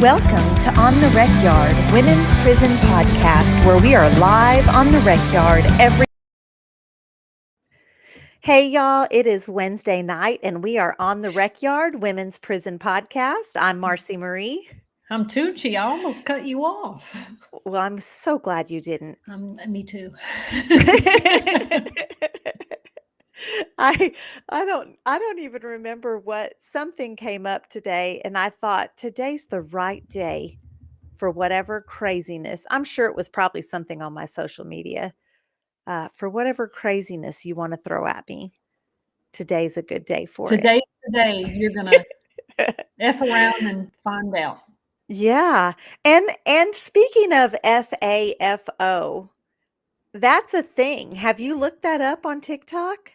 Welcome to On the Rec Yard, Women's Prison Podcast, where we are live on the rec yard every. Hey, y'all, it is Wednesday night, and we are on the Rec Yard, Women's Prison Podcast. I'm Marci Marie. I'm Toonchi. I almost cut you off. Well, I'm so glad you didn't. Me too. I don't even remember what something came up today, and I thought today's the right day for whatever craziness. I'm sure it was probably something on my social media. For whatever craziness you want to throw at me, today's a good day for it. Today's the day you're gonna F around and find out. Yeah. And speaking of FAFO, that's a thing. Have you looked that up on TikTok?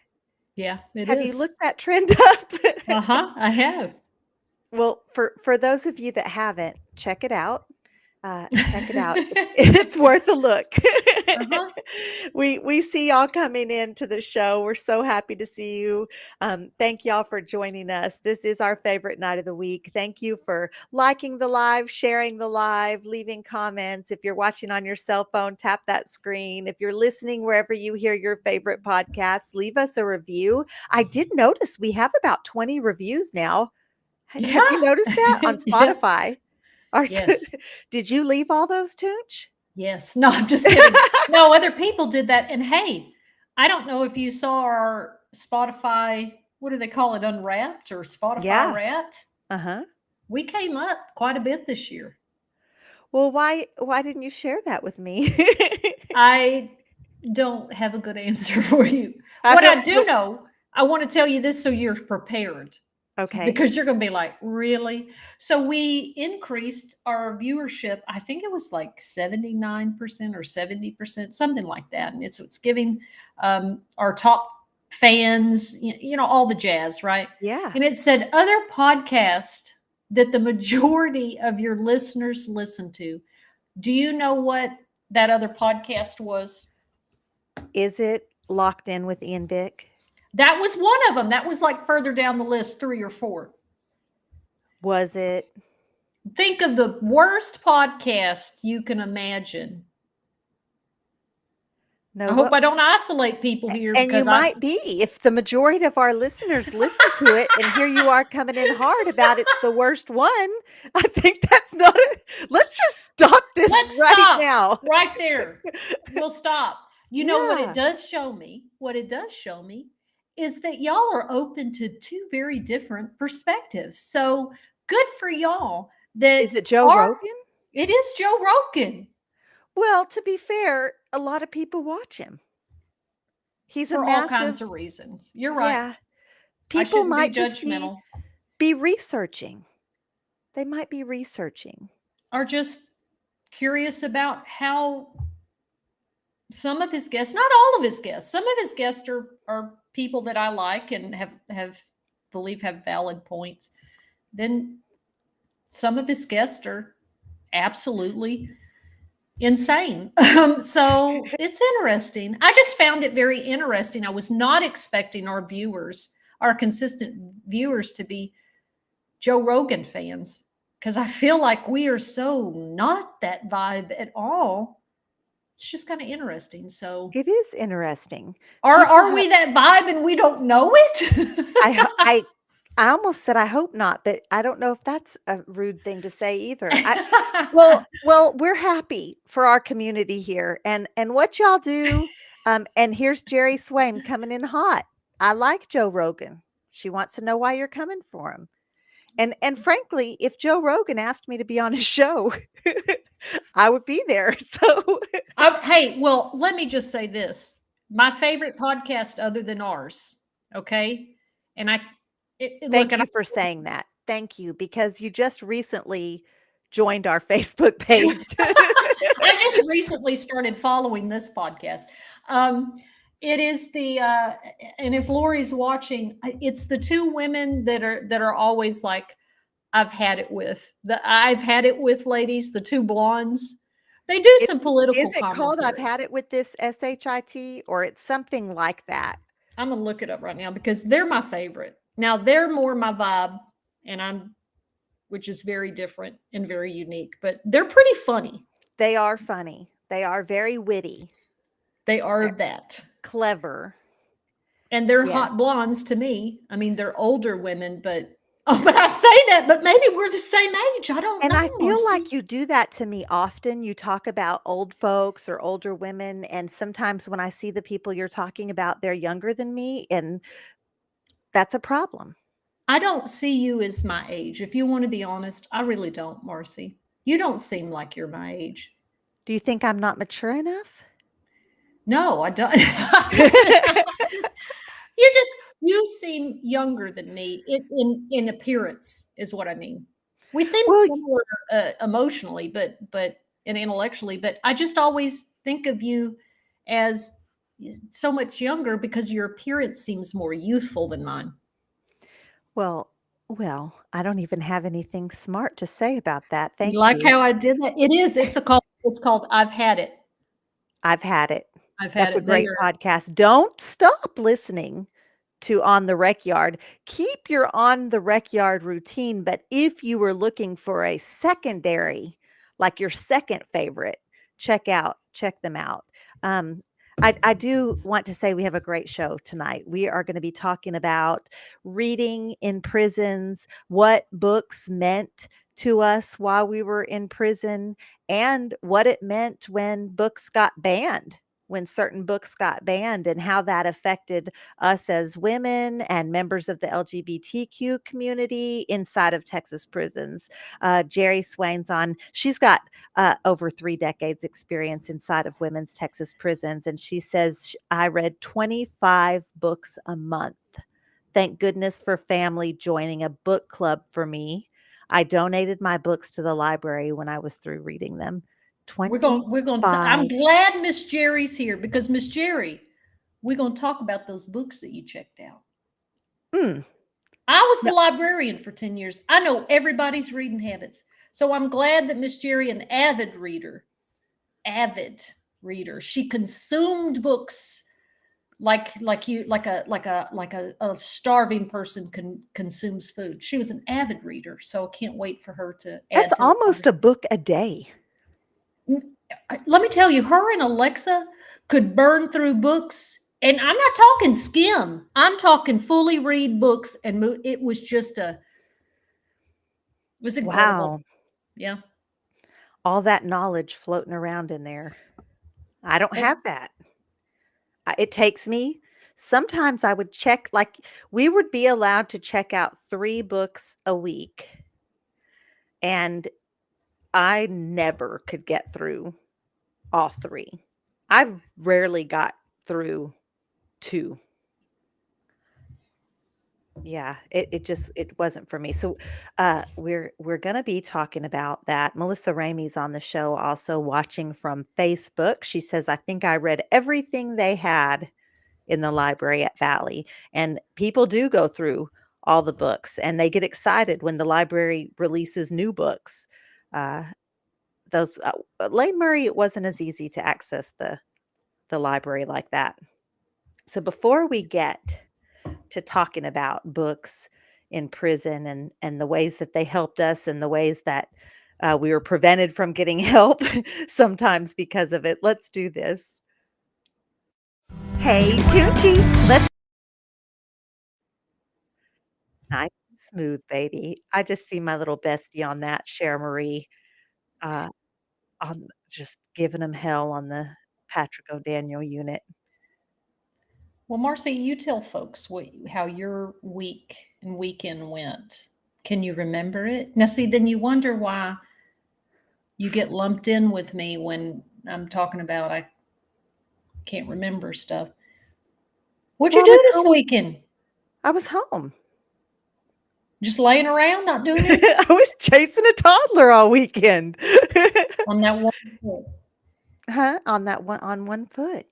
Yeah, it Have is. you looked that trend up? I have. Well, for those of you that haven't, check it out. Check it out. It's worth a look. Uh-huh. We see y'all coming into the show. We're so happy to see you. Thank y'all for joining us. This is our favorite night of the week. Thank you for liking the live, sharing the live, leaving comments. If you're watching on your cell phone, tap that screen. If you're listening wherever you hear your favorite podcasts, leave us a review. I did notice we have about 20 reviews now. Have you noticed that on Spotify? Yes. Did you leave all those, Toonch? Yes. No, I'm just kidding. No, other people did that. And hey, I don't know if you saw our Spotify, what do they call it? Unwrapped or Spotify Wrapped? Uh-huh. We came up quite a bit this year. Well, why didn't you share that with me? I don't have a good answer for you. What I do know, I want to tell you this so you're prepared. Okay. Because you're going to be like, really? So we increased our viewership. I think it was like 79% or 70%, something like that. And it's giving our top fans, all the jazz, right? Yeah. And it said other podcasts that the majority of your listeners listen to. Do you know what that other podcast was? Is it Locked In with Ian Bick? That was one of them. That was like further down the list, 3 or 4. Was it? Think of the worst podcast you can imagine. No, I hope I don't isolate people here. And you might be. If the majority of our listeners listen to it, and here you are coming in hard about it's the worst one, I think that's not it. Let's just stop this now. Right there. We'll stop. You know what it does show me? What it does show me is that y'all are open to 2 very different perspectives. So good for y'all. Is it Joe Rogan? It is Joe Rogan. Well, to be fair, a lot of people watch him. He's for all kinds of reasons. You're right. Yeah. People might just be researching. They might be researching. Or just curious about how some of his guests, not all of his guests, some of his guests are people that I like and have valid points. Then some of his guests are absolutely insane. So it's interesting. I just found it very interesting. I was not expecting our consistent viewers to be Joe Rogan fans, because I feel like we are so not that vibe at all. It's just kind of interesting. So it is interesting. Are we that vibe and we don't know it? I almost said I hope not, but I don't know if that's a rude thing to say either. Well, we're happy for our community here, and what y'all do. And here's Jerry Swain coming in hot. I like Joe Rogan. She wants to know why you're coming for him. And frankly, if Joe Rogan asked me to be on his show, I would be there. So, hey, well, let me just say this: my favorite podcast, other than ours, okay, and thank you for saying that. Thank you, because you just recently joined our Facebook page. I just recently started following this podcast. It is and if Lori's watching, it's the 2 women that are always like, I've had it with ladies, the 2 blondes. They do some political commentary. Is it called I've had it with this SHIT, or it's something like that? I'm going to look it up right now because they're my favorite. Now they're more my vibe, and I'm which is very different and very unique. But they're pretty funny. They are funny. They are very witty. They are They're that. clever. And they're Yes. hot blondes to me. I mean, they're older women, but but I say that, but maybe we're the same age. I don't And I know, feel Marcy. like you do that to me often. You talk about old folks or older women, and sometimes when I see the people you're talking about, they're younger than me, and that's a problem. I don't see you as my age. If you want to be honest, I really don't, Marcy. You don't seem like you're my age. Do you think I'm not mature enough? No, I don't. You seem younger than me in appearance is what I mean. We seem Well, similar emotionally, but and intellectually, but I just always think of you as so much younger because your appearance seems more youthful than mine. well, well, I don't even have anything smart to say about that. You Thank like you. how I did that? It is. It's called I've had it. I've had it. I've had That's a it. They great are. podcast. Don't stop listening to On the Rec Yard. Keep your On the Rec Yard routine, but if you were looking for a secondary, like your second favorite, check them out. Um, I do want to say we have a great show tonight. We are going to be talking about reading in prisons, what books meant to us while we were in prison, and what it meant when books got banned, when certain books got banned, and how that affected us as women and members of the LGBTQ community inside of Texas prisons. Jerry Swain's on. She's got over 3 decades experience inside of women's Texas prisons. And she says, I read 25 books a month. Thank goodness for family joining a book club for me. I donated my books to the library when I was through reading them. We're going to I'm 25. glad Miss Jerry's here because Miss Jerry, we're going to talk about those books that you checked out. Mm, I was the no, librarian for 10 years. I know everybody's reading habits. So I'm glad that Miss Jerry, an avid reader. She consumed books like a starving person consumes food. She was an avid reader, so I can't wait for her to that's add to the almost a book a day. Let me tell you, her and Alexa could burn through books, and I'm not talking skim. I'm talking fully read books, and it was it was incredible. Wow. Yeah. All that knowledge floating around in there. I don't And have that. It takes me sometimes I would check, like, we would be allowed to check out 3 books a week, and I never could get through all 3. I rarely got through 2. Yeah, it wasn't for me. So, we're gonna be talking about that. Melissa Ramey's on the show also watching from Facebook. She says, "I think I read everything they had in the library at Valley." And people do go through all the books, and they get excited when the library releases new books. Uh, those Lane Murray, it wasn't as easy to access the library like that. So before we get to talking about books in prison and the ways that they helped us and the ways that we were prevented from getting help sometimes because of it, let's do this. Hey, Toonchi, let's nice and smooth, baby. I just see my little bestie on that, Cher Marie, uh, on just giving them hell on the Patrick O'Daniel unit. well, Marcy, you tell folks how your week and weekend went. Can you remember it? Now, see, then you wonder why you get lumped in with me when I'm talking about I can't remember stuff. What'd you Well, do this weekend? I was home. Just laying around, not doing it I was chasing a toddler all weekend. on that one foot, Huh? On 1 foot.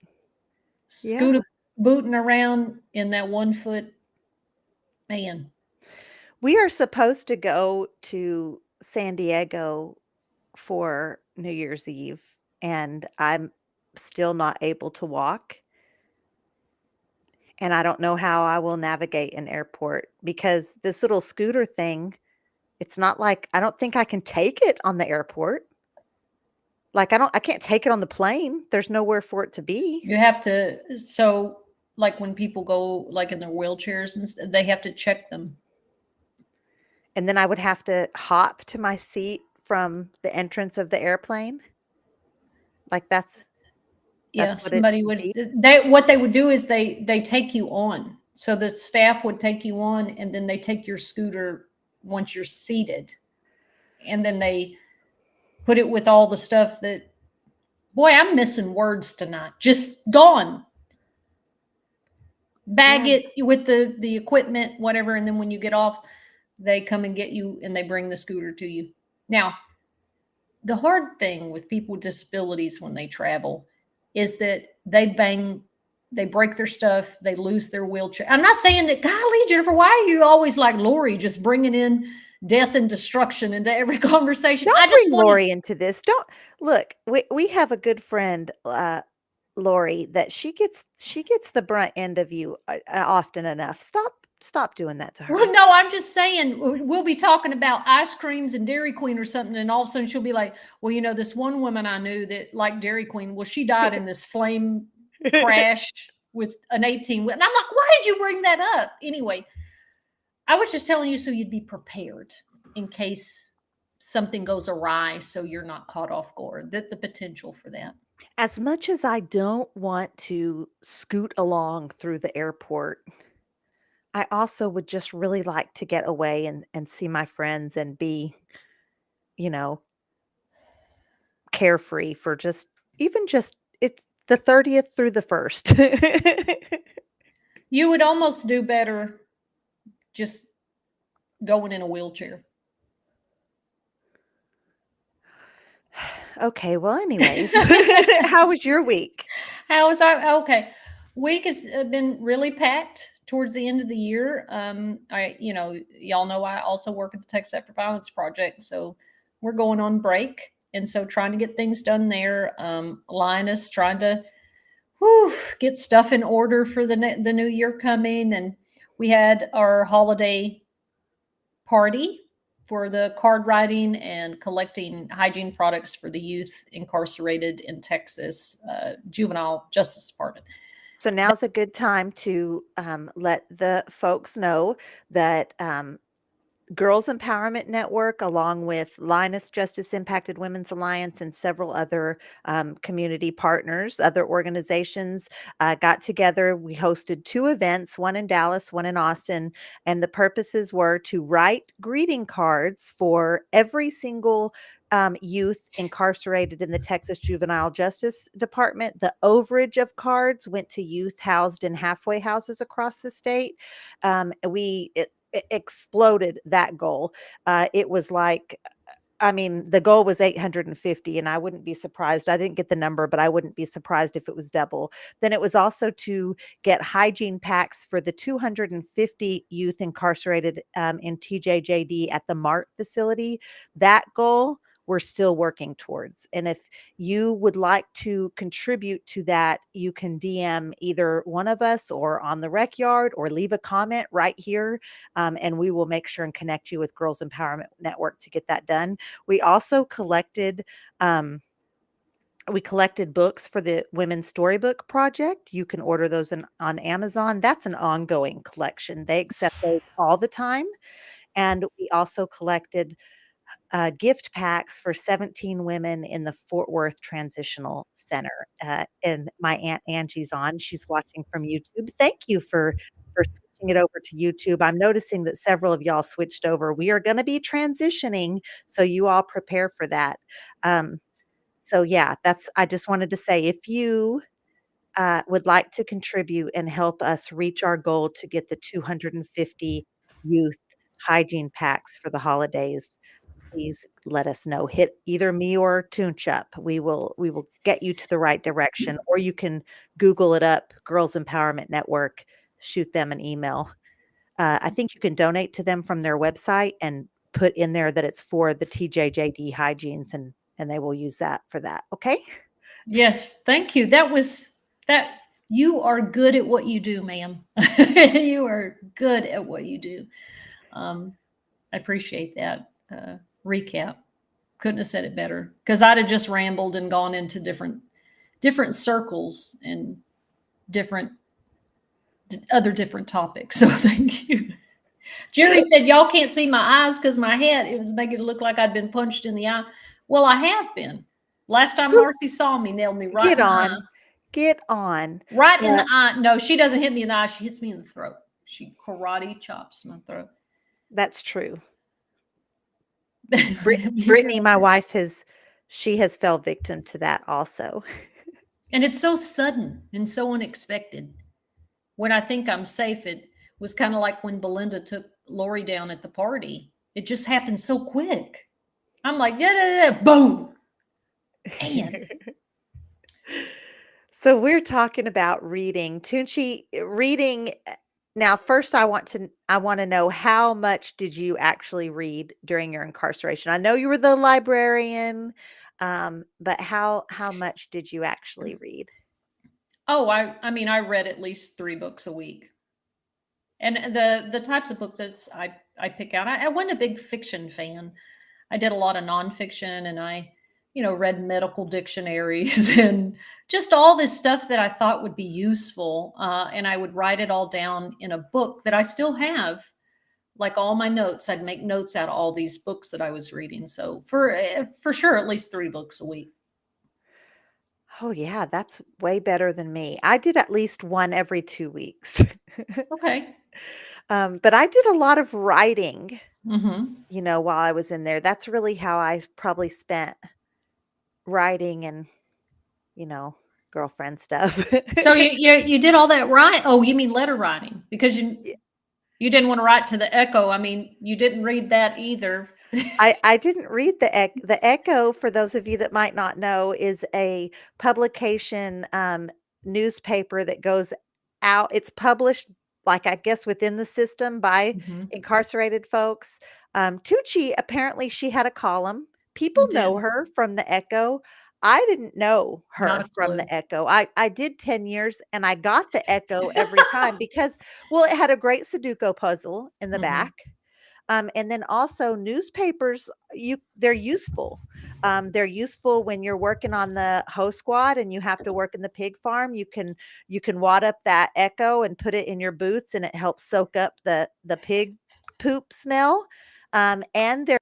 Yeah. scooter booting around in that 1 foot man. We are supposed to go to San Diego for New Year's Eve, and I'm still not able to walk, and I don't know how I will navigate an airport because this little scooter thing It's not like I don't think I can take it on the airport. Like, I can't take it on the plane. There's nowhere for it to be. You have to, so like when people go like in their wheelchairs and they have to check them. And then I would have to hop to my seat from the entrance of the airplane. Like, that's Yeah, what it somebody would would, be? what they would do is they take you on. So the staff would take you on, and then they take your scooter once you're seated. And then they put it with all the stuff that, boy, I'm missing words tonight. Just gone. Bag Yeah. it with the equipment, whatever, and then when you get off, they come and get you and they bring the scooter to you. Now, the hard thing with people with disabilities when they travel is that they break their stuff, they lose their wheelchair. I'm not saying that, golly, Jennifer, why are you always like Lori, just bringing in death and destruction into every conversation? I Don't just bring wanted, Lori into this. Don't look, we have a good friend, Lori, that she gets the brunt end of you, often enough. Stop doing that to well, her. no, I'm just saying we'll be talking about ice creams and Dairy Queen or something, and all of a sudden she'll be like, "Well, you know, this one woman I knew that liked Dairy Queen. Well, she died in this flame crash with an 18." And I'm like, "Why did you bring that up?" Anyway, I was just telling you so you'd be prepared in case something goes awry, so you're not caught off guard. That the potential for that. As much as I don't want to scoot along through the airport, I also would just really like to get away and see my friends and be, you know, carefree for just even just it's the 30th through the 1st. You would almost do better just going in a wheelchair. Okay, well, anyways, how was your week? How was our okay? Week has been really packed towards the end of the year. Y'all know I also work at the Texas After Violence Project, so we're going on break, and so trying to get things done there. Lioness trying to get stuff in order for the new year coming, and we had our holiday party for the card writing and collecting hygiene products for the youth incarcerated in Texas Juvenile Justice Department. So now's a good time to let the folks know that Girls Empowerment Network, along with Lioness Justice Impacted Women's Alliance and several other community partners, other organizations, got together. We hosted 2 events, one in Dallas, one in Austin, and the purposes were to write greeting cards for every single youth incarcerated in the Texas Juvenile Justice Department. The overage of cards went to youth housed in halfway houses across the state. It exploded that goal. It was like, I mean, the goal was 850, and I wouldn't be surprised. I didn't get the number, but I wouldn't be surprised if it was double. Then it was also to get hygiene packs for the 250 youth incarcerated in TJJD at the MART facility. That goal we're still working towards. And if you would like to contribute to that, you can DM either one of us or on the rec yard or leave a comment right here. And we will make sure and connect you with Girls Empowerment Network to get that done. We also collected books for the Women's Storybook Project. You can order those on Amazon. That's an ongoing collection. They accept those all the time. And we also collected gift packs for 17 women in the Fort Worth Transitional Center. And my Aunt Angie's on. She's watching from YouTube. Thank you for switching it over to YouTube. I'm noticing that several of y'all switched over. We are going to be transitioning, so you all prepare for that. So yeah, I just wanted to say, if you would like to contribute and help us reach our goal to get the 250 youth hygiene packs for the holidays, please let us know. Hit either me or Toonch up. We will get you to the right direction, or you can Google it up, Girls Empowerment Network, shoot them an email. I think you can donate to them from their website and put in there that it's for the TJJD hygienes, and they will use that for that. Okay? Yes, thank you. That you are good at what you do, ma'am. You are good at what you do. I appreciate that recap. Couldn't have said it better, because I'd have just rambled and gone into different circles and other different topics. So thank you. Jerry said, y'all can't see my eyes because my head, it was making it look like I'd been punched in the eye. Well, I have been. Last time Marcy saw me, nailed me right Get in the on. eye. Get on. Right in the eye. No, she doesn't hit me in the eye. She hits me in the throat. She karate chops my throat. That's true. Brittany, my wife, has fell victim to that also. And it's so sudden and so unexpected. When I think I'm safe, it was kind of like when Belinda took Lori down at the party. It just happened so quick. I'm like, yeah, boom. And So we're talking about reading. Toonchi, reading. Now, first, I want to know, how much did you actually read during your incarceration? I know you were the librarian, but how much did you actually read? Oh, I mean, I read at least 3 books a week. And the types of book that I pick out, I wasn't a big fiction fan. I did a lot of nonfiction, and I, read medical dictionaries and just all this stuff that I thought would be useful. And I would write it all down in a book that I still have, like all my notes. I'd make notes out of all these books that I was reading. So for sure, at least 3 books a week. Oh, yeah, that's way better than me. I did at least one every 2 weeks. Okay. But I did a lot of writing, Mm-hmm. while I was in there. That's really how I probably spent writing and, girlfriend stuff. So you did all that right? Oh, you mean letter writing, because Yeah. you didn't want to write to the Echo. I mean, you didn't read that either. I didn't read the Echo, for those of you that might not know, is a publication, newspaper that goes out. It's published, like, I guess, within the system by Mhm. incarcerated folks. Tucci, apparently she had a column. I People know did. her from the Echo. I didn't know Not her a from clue. the Echo. I did 10 years, and I got the Echo every time because, well, it had a great Sudoku puzzle in the Mhm. back. And then also newspapers, they're useful. They're useful when you're working on the host squad and you have to work in the pig farm. You can wad up that Echo and put it in your boots, and it helps soak up the pig poop smell. And they're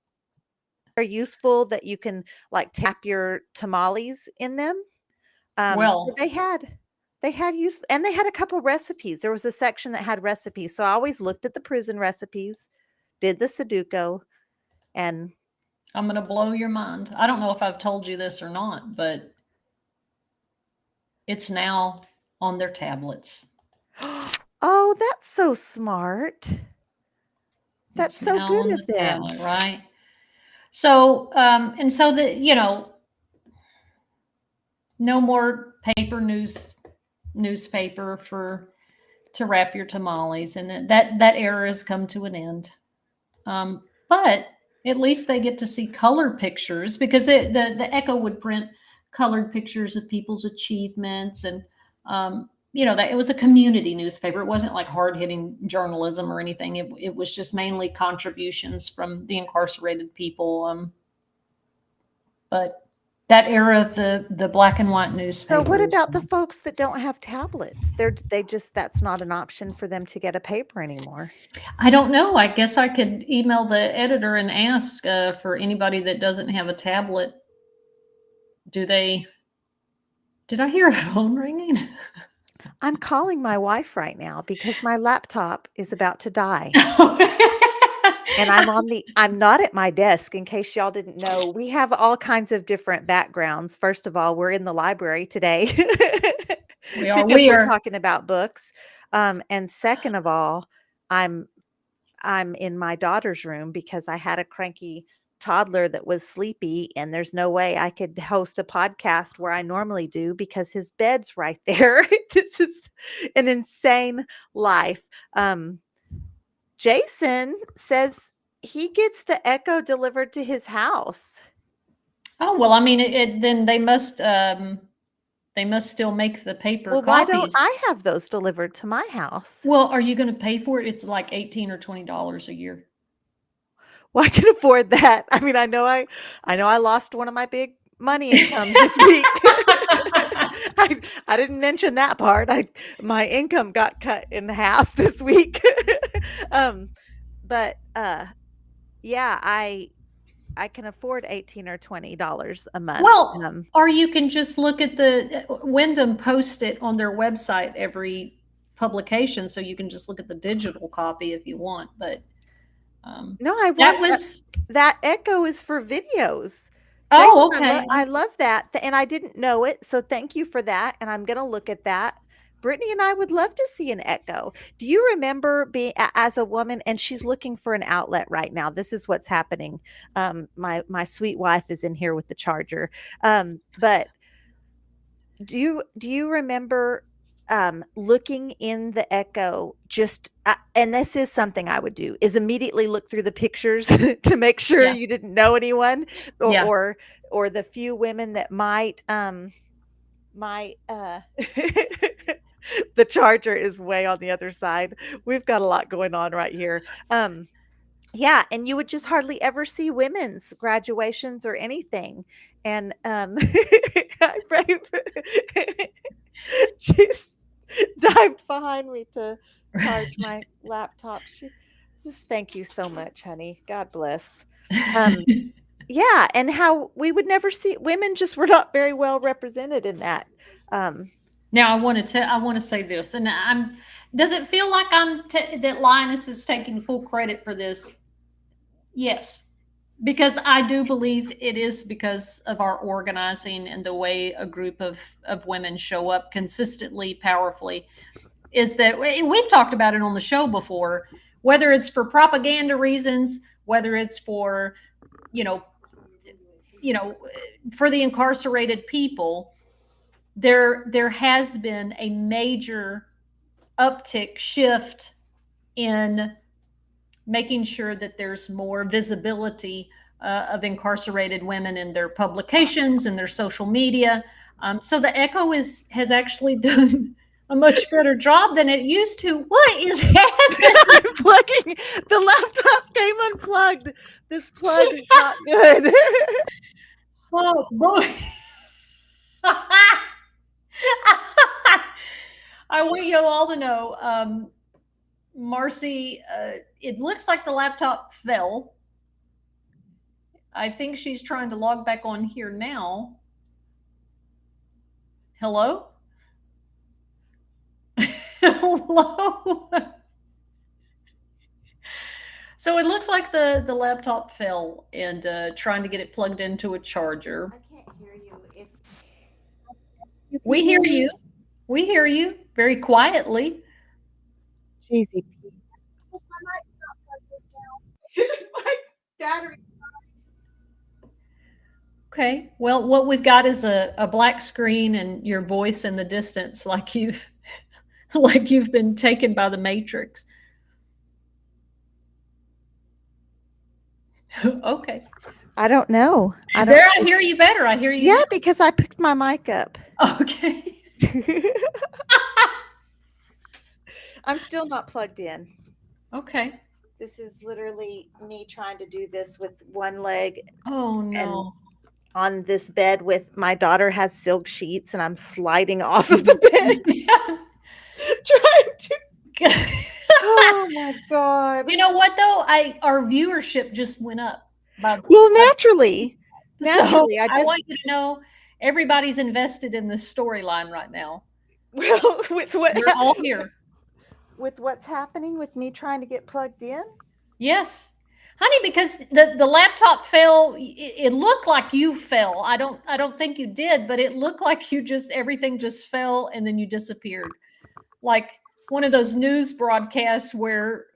useful that you can, like, tap your tamales in them. So Well, they had use, and they had a couple recipes. There was a section that had recipes, so I always looked at the prison recipes, did the Sudoku, and I'm going to blow your mind. I don't know if I've told you this or not, but it's now on their tablets. oh, that's so smart. That's It's so now good on of the them. tablet, right? So, and so no more newspaper to wrap your tamales, and that era has come to an end. But at least they get to see color pictures, because the Echo would print colored pictures of people's achievements, and that it was a community newspaper. It wasn't like hard hitting journalism or anything. It was just mainly contributions from the incarcerated people. But that era of the black and white So newspaper what is about the gone. folks that don't have tablets? That's not an option for them to get a paper anymore. I don't know. I guess I could email the editor and ask for anybody that doesn't have a tablet. Did I hear a phone ringing? I'm calling my wife right now because my laptop is about to die. And I'm not at my desk, in case y'all didn't know. We have all kinds of different backgrounds. First of all, we're in the library today We are. because We we're are. talking about books. And second of all, I'm in my daughter's room because I had a cranky toddler that was sleepy, and there's no way I could host a podcast where I normally do because his bed's right there. This is an insane life. Jason says he gets the Echo delivered to his house. Oh well, I mean, then they must still make the paper Well, why don't copies. I have those delivered to my house? Well, are you going to pay for it? It's like $18 or $20 a year. Well, I can afford that. I mean, I know I lost one of my big money incomes this week. I didn't mention that part. My income got cut in half this week. Um, but yeah, I can afford 18 or $20 a month. Well, or you can just look at the Wyndham post it on their website every publication, so you can just look at the digital copy if you want. But No, I that want was that Echo is for videos. oh, Jason, okay. I love that, and I didn't know it, so thank you for that, and I'm gonna look at that. Brittany and I would love to see an Echo. Do you remember being as a woman, and she's looking for an outlet right now. This is what's happening. My sweet wife is in here with the charger. But do you remember looking in the Echo, just and this is something I would do, is immediately look through the pictures to make sure Yeah. you didn't know anyone, or Yeah. or the few women that might the charger is way on the other side. We've got a lot going on right here. Yeah, and you would just hardly ever see women's graduations or anything. And hi, Brave. She's dived behind me to charge my laptop. She just thank you so much, honey. God bless. Yeah, and how we would never see women, just were not very well represented in that. Now I want to say this, and does it feel like that Linus is taking full credit for this? Yes, because I do believe it is because of our organizing and the way a group of women show up consistently, powerfully. Is that we've talked about it on the show before, whether it's for propaganda reasons, whether it's for, you know, for the incarcerated people, there has been a major uptick shift in making sure that there's more visibility of incarcerated women in their publications and their social media. So the Echo has actually done a much better job than it used to. What is happening? I'm plugging. The laptop came unplugged. This plug is not good. Oh boy. I want you all to know, Marci, it looks like the laptop fell. I think she's trying to log back on here now. Hello? Hello? So it looks like the laptop fell, and trying to get it plugged into a charger. I can't hear you. We hear you. We hear you very quietly. Cheesy Pete. My battery. Okay. Well, what we've got is a black screen and your voice in the distance, like you've been taken by the Matrix. Okay. I don't know. I hear you better. I hear you. Yeah, because I picked my mic up. Okay. I'm still not plugged in. Okay. This is literally me trying to do this with one leg. Oh no. And on this bed with my daughter has silk sheets, and I'm sliding off of the bed. Trying to. Oh my God. You know what though? Our viewership just went up. Well, naturally. So I want you to know everybody's invested in this storyline right now. Well, with what we're all here. With what's happening with me trying to get plugged in? Yes. Honey, because the laptop fell, it looked like you fell. I don't think you did, but it looked like everything just fell and then you disappeared. Like one of those news broadcasts where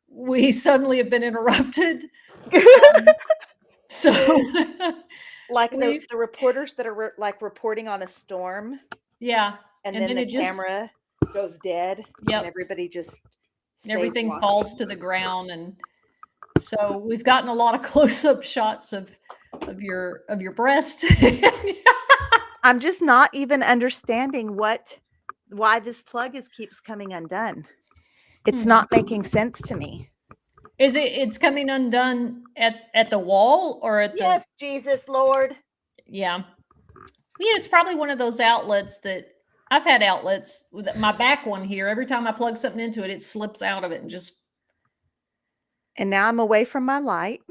we suddenly have been interrupted. So like the reporters that are like reporting on a storm. Yeah. And then the camera goes dead. Yep. And everybody just everything watching. Falls to the ground. And so we've gotten a lot of close-up shots of your breast. I'm just not even understanding why this plug keeps coming undone. It's not making sense to me. Is it's coming undone at the wall or at the Yes, Jesus Lord. yeah. It's probably one of those outlets that I've had outlets with my back one here. Every time I plug something into it, it slips out of it and just And now I'm away from my light.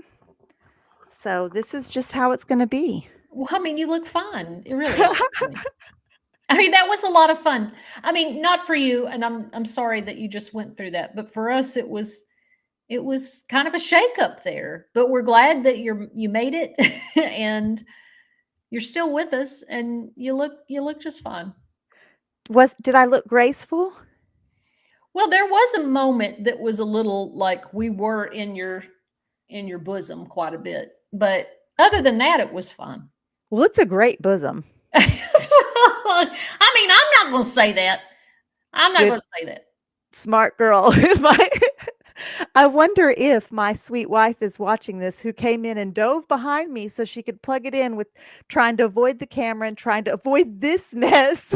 So this is just how it's going to be. well, I mean, you look fine. Really, honestly. I mean, that was a lot of fun. I mean, not for you, and I'm sorry that you just went through that, but for us, it was kind of a shakeup there. But we're glad that you made it, and you're still with us, and you look just fine. Did I look graceful? Well, there was a moment that was a little like we were in your bosom quite a bit, but other than that, it was fun. Well, it's a great bosom. I mean, I'm not going to say that. I'm not Good, going to say that. smart girl. I wonder if my sweet wife is watching this, who came in and dove behind me so she could plug it in with trying to avoid the camera and trying to avoid this mess.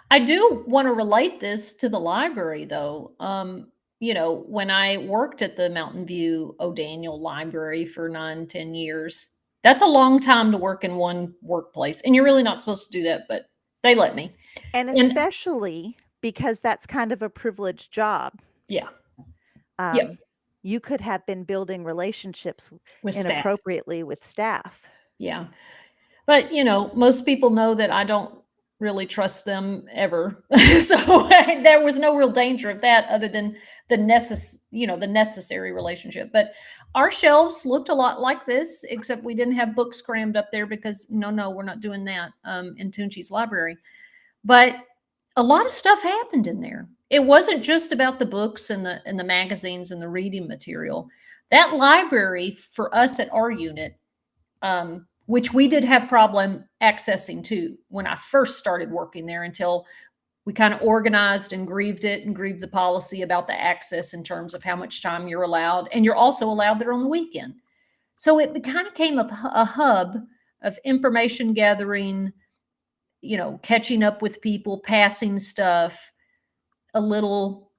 I do want to relate this to the library, though. When I worked at the Mountain View O'Daniel Library for 9, 10 years, that's a long time to work in one workplace. And you're really not supposed to do that, but they let me. And And especially because that's kind of a privileged job. yeah, yeah, You could have been building relationships with staff. inappropriately with staff. Yeah. But, most people know that I don't really trust them ever. So there was no real danger of that other than the necessary relationship. But our shelves looked a lot like this, except we didn't have books crammed up there because no, we're not doing that in Toonchi's library. But a lot of stuff happened in there. It wasn't just about the books and the magazines and the reading material. That library for us at our unit, which we did have problem accessing too when I first started working there, until we kind of organized and grieved the policy about the access in terms of how much time you're allowed. And you're also allowed there on the weekend. So it kind of became a hub of information gathering, catching up with people, passing stuff, a little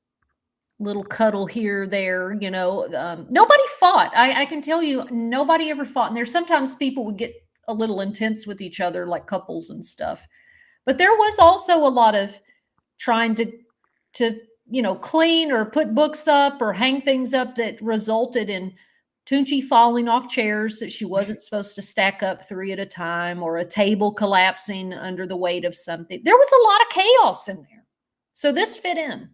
cuddle here, there, nobody fought. I can tell you, nobody ever fought. And there's sometimes people would get a little intense with each other, like couples and stuff. But there was also a lot of trying to clean or put books up or hang things up that resulted in Toonchi falling off chairs that she wasn't supposed to stack up 3 at a time, or a table collapsing under the weight of something. There was a lot of chaos in there. So this fit in.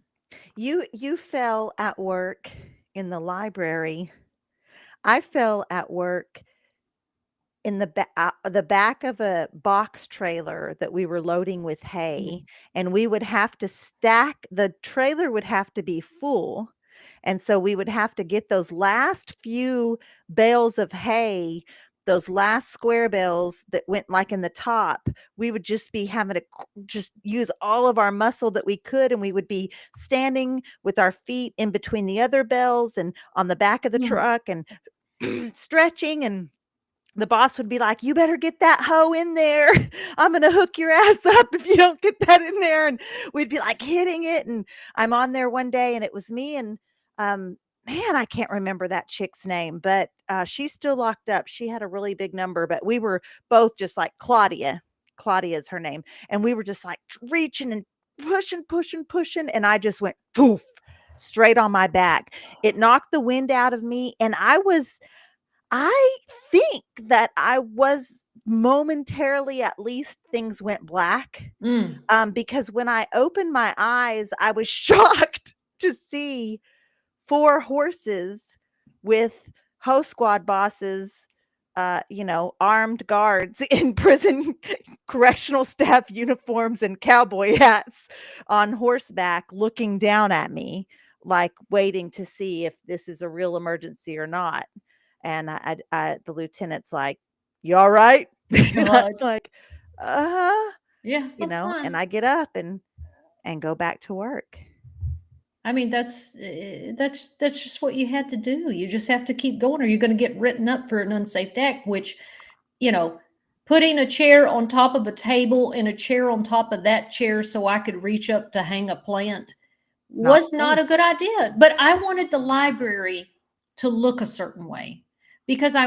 You fell at work in the library. I fell at work in the back of a box trailer that we were loading with hay, and we would have to stack the trailer would have to be full, and so we would have to get those last few bales of hay, those last square bales that went, like, in the top. We would just be having to just use all of our muscle that we could, and we would be standing with our feet in between the other bales and on the back of the truck and stretching, and the boss would be like, "You better get that hoe in there. I'm gonna hook your ass up if you don't get that in there." And we'd be like hitting it. And I'm on there one day, and it was me and man, I can't remember that chick's name, but she's still locked up. She had a really big number, but we were both just like Claudia. Claudia is her name, and we were just like reaching and pushing, and I just went poof straight on my back. It knocked the wind out of me, and I think that I was momentarily, at least, things went black, because when I opened my eyes, I was shocked to see 4 horses with Ho Squad bosses, armed guards in prison correctional staff uniforms and cowboy hats on horseback looking down at me, like waiting to see if this is a real emergency or not. And the lieutenant's like, "You all right?" And I'm like, Yeah, and fine. I get up and go back to work. I mean, that's just what you had to do. You just have to keep going, or you're going to get written up for an unsafe act. Which, putting a chair on top of a table and a chair on top of that chair so I could reach up to hang a plant Not was not safe. a good idea. But I wanted the library to look a certain way because I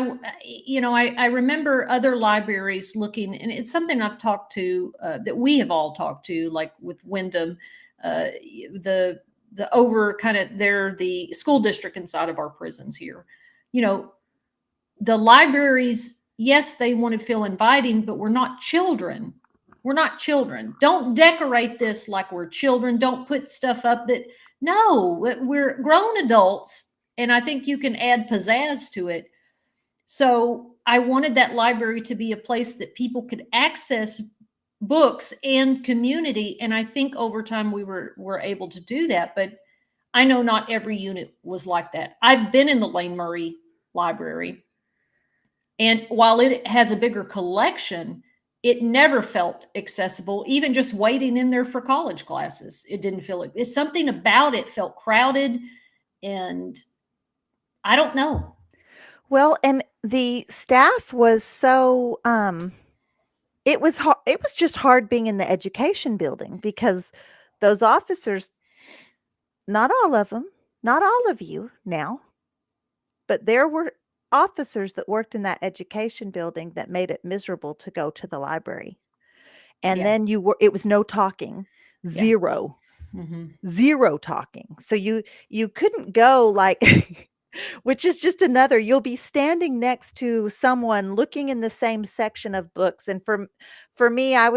remember other libraries looking, and it's something I've talked to that we have all talked to, like with Wyndham, uh, the over kind of they're the school district inside of our prisons here. You know, the libraries, yes, they want to feel inviting, but we're not children. We're not children. Don't decorate this like we're children. Don't put stuff up that, no, we're grown adults. And I think you can add pizzazz to it. So I wanted that library to be a place that people could access books and community. And I think over time were able to do that. But I know not every unit was like that. I've been in the Lane Murray Library, and while it has a bigger collection, it never felt accessible, even just waiting in there for college classes. It didn't feel it. It's something about it felt crowded, and I don't know. Well, and the staff was so it was just hard being in the education building because those officers, not all of them, not all of you now, but there were officers that worked in that education building that made it miserable to go to the library. And Yeah. then it was no talking, Yeah. 0, Mm-hmm. 0 talking. So you couldn't go like which is just another, you'll be standing next to someone looking in the same section of books, and for me, I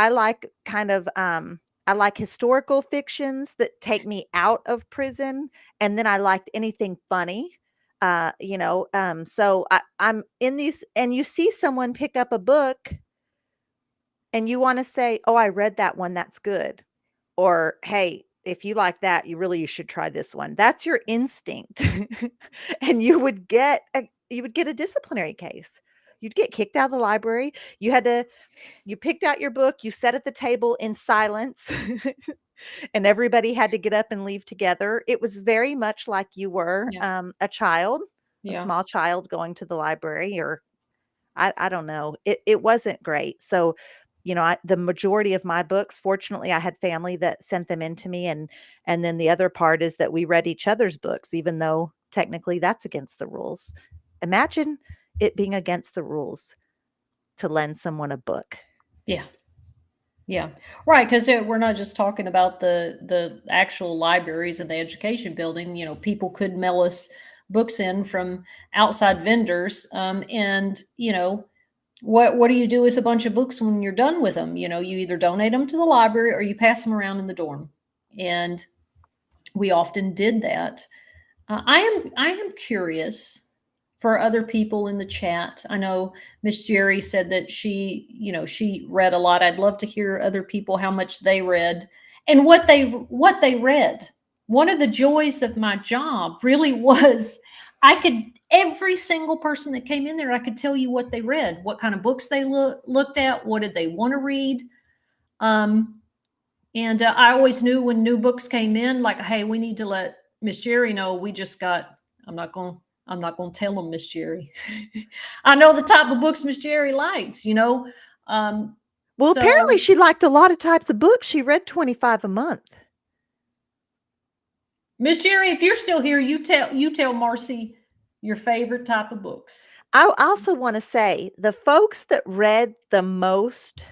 like kind of, I like historical fictions that take me out of prison, and then I liked anything funny, so I'm in these, and you see someone pick up a book, and you wanna say, "Oh, I read that one, that's good." Or, "Hey, if you like that, you should try this one." That's your instinct. And you would get a disciplinary case. You'd get kicked out of the library. You picked out your book, you sat at the table in silence, and everybody had to get up and leave together. It was very much like you were, Yeah. a child, a Yeah. small child going to the library, or I don't know. It wasn't great. So, the majority of my books, fortunately, I had family that sent them in to me, and then the other part is that we read each other's books, even though technically that's against the rules. Imagine it being against the rules to lend someone a book. Yeah. Yeah. Right. Because we're not just talking about the actual libraries and the education building. People could mail us books in from outside vendors, and what do you do with a bunch of books when you're done with them? You either donate them to the library or you pass them around in the dorm, and we often did that. I am curious for other people in the chat. I know Miss Jerry said that she read a lot. I'd love to hear other people how much they read and what they read. One of the joys of my job really was I could every single person that came in there, I could tell you what they read, what kind of books they looked at, what did they want to read. Um, and I always knew when new books came in, like, hey, we need to let Miss Jerry know we just got. I'm not going. I'm not going to tell them, Miss Jerry. I know the type of books Miss Jerry likes. Um, Well, apparently so she liked a lot of types of books. She read 25 a month. Miss Jerry, if you're still here, you tell Marcy your favorite type of books. I also want to say the folks that read the most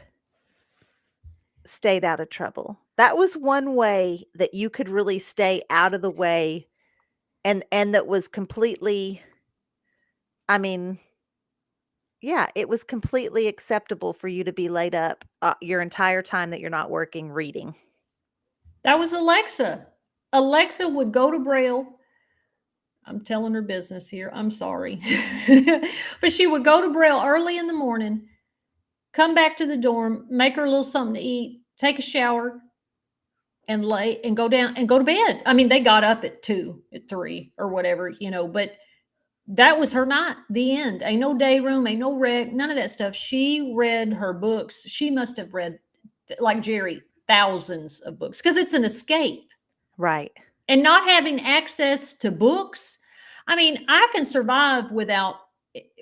stayed out of trouble. That was one way that you could really stay out of the way, and that was completely, I mean, yeah, it was completely acceptable for you to be laid up, your entire time that you're not working reading. That was Alexa. Alexa would go to Braille. I'm telling her business here. I'm sorry. But she would go to Braille early in the morning, come back to the dorm, make her a little something to eat, take a shower, and lay and go down and go to bed. I mean, they got up at 2, at 3, or whatever, but that was her night, the end. Ain't no day room, ain't no rec, none of that stuff. She read her books. She must have read, like Jerry, thousands of books because it's an escape. Right. And not having access to books, I mean, I can survive without,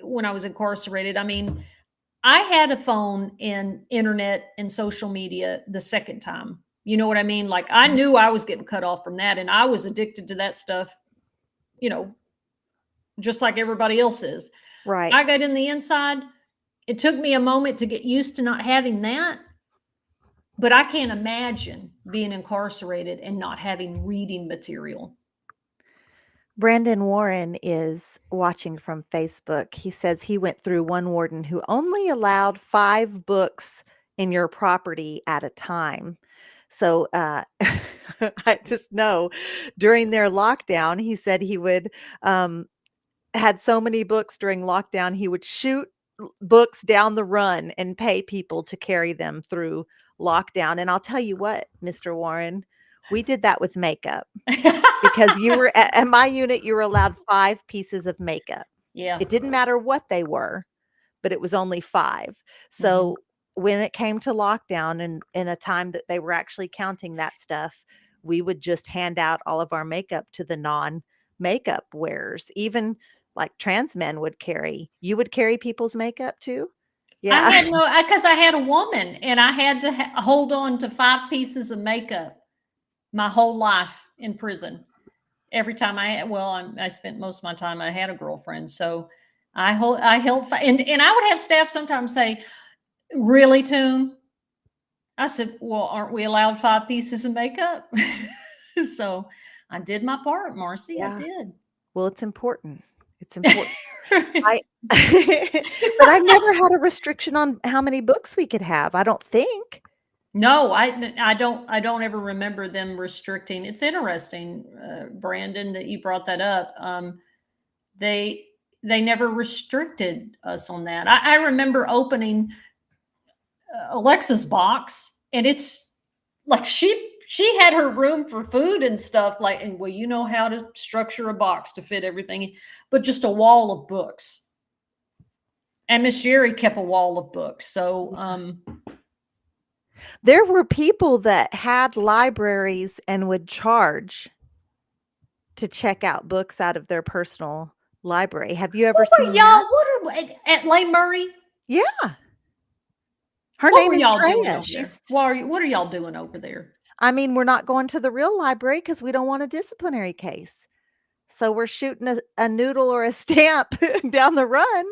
when I was incarcerated. I mean, I had a phone and internet and social media the second time. You know what I mean? Like I knew I was getting cut off from that, and I was addicted to that stuff, you know, just like everybody else is. Right. I got in the inside. It took me a moment to get used to not having that, but I can't imagine being incarcerated and not having reading material. Brandon Warren is watching from Facebook. He says he went through one warden who only allowed 5 books in your property at a time. So, I just know during their lockdown, he said he would, had so many books during lockdown, he would shoot books down the run and pay people to carry them through lockdown. And I'll tell you what, Mr. Warren, we did that with makeup because you were at my unit, you were allowed 5 pieces of makeup. Yeah. It didn't matter what they were, but it was only 5. So when it came to lockdown and in a time that they were actually counting that stuff, we would just hand out all of our makeup to the non-makeup wearers. Even like trans men would carry. You would carry people's makeup too? Yeah. I had no, because I had a woman and I had to hold on to 5 pieces of makeup my whole life in prison. Every time I spent most of my time, I had a girlfriend. So I held, and I would have staff sometimes say, really, Toon? I said, well, aren't we allowed 5 pieces of makeup? So I did my part, Marcy. Yeah. I did. Well, it's important. It's important. I but I never had a restriction on how many books we could have, I don't think. No, I don't ever remember them restricting. It's interesting, Brandon, that you brought that up. They never restricted us on that. I remember opening Alexa's box, and it's like she had her room for food and stuff. Like, and well, you know how to structure a box to fit everything, but just a wall of books. And Miss Jerry kept a wall of books. So there were people that had libraries and would charge to check out books out of their personal library. Have you ever seen that? What are at Lane Murray? Yeah. Her What name were is y'all doing Drea. over there? What are y'all doing over there? I mean, we're not going to the real library because we don't want a disciplinary case. So we're shooting a noodle or a stamp down the run.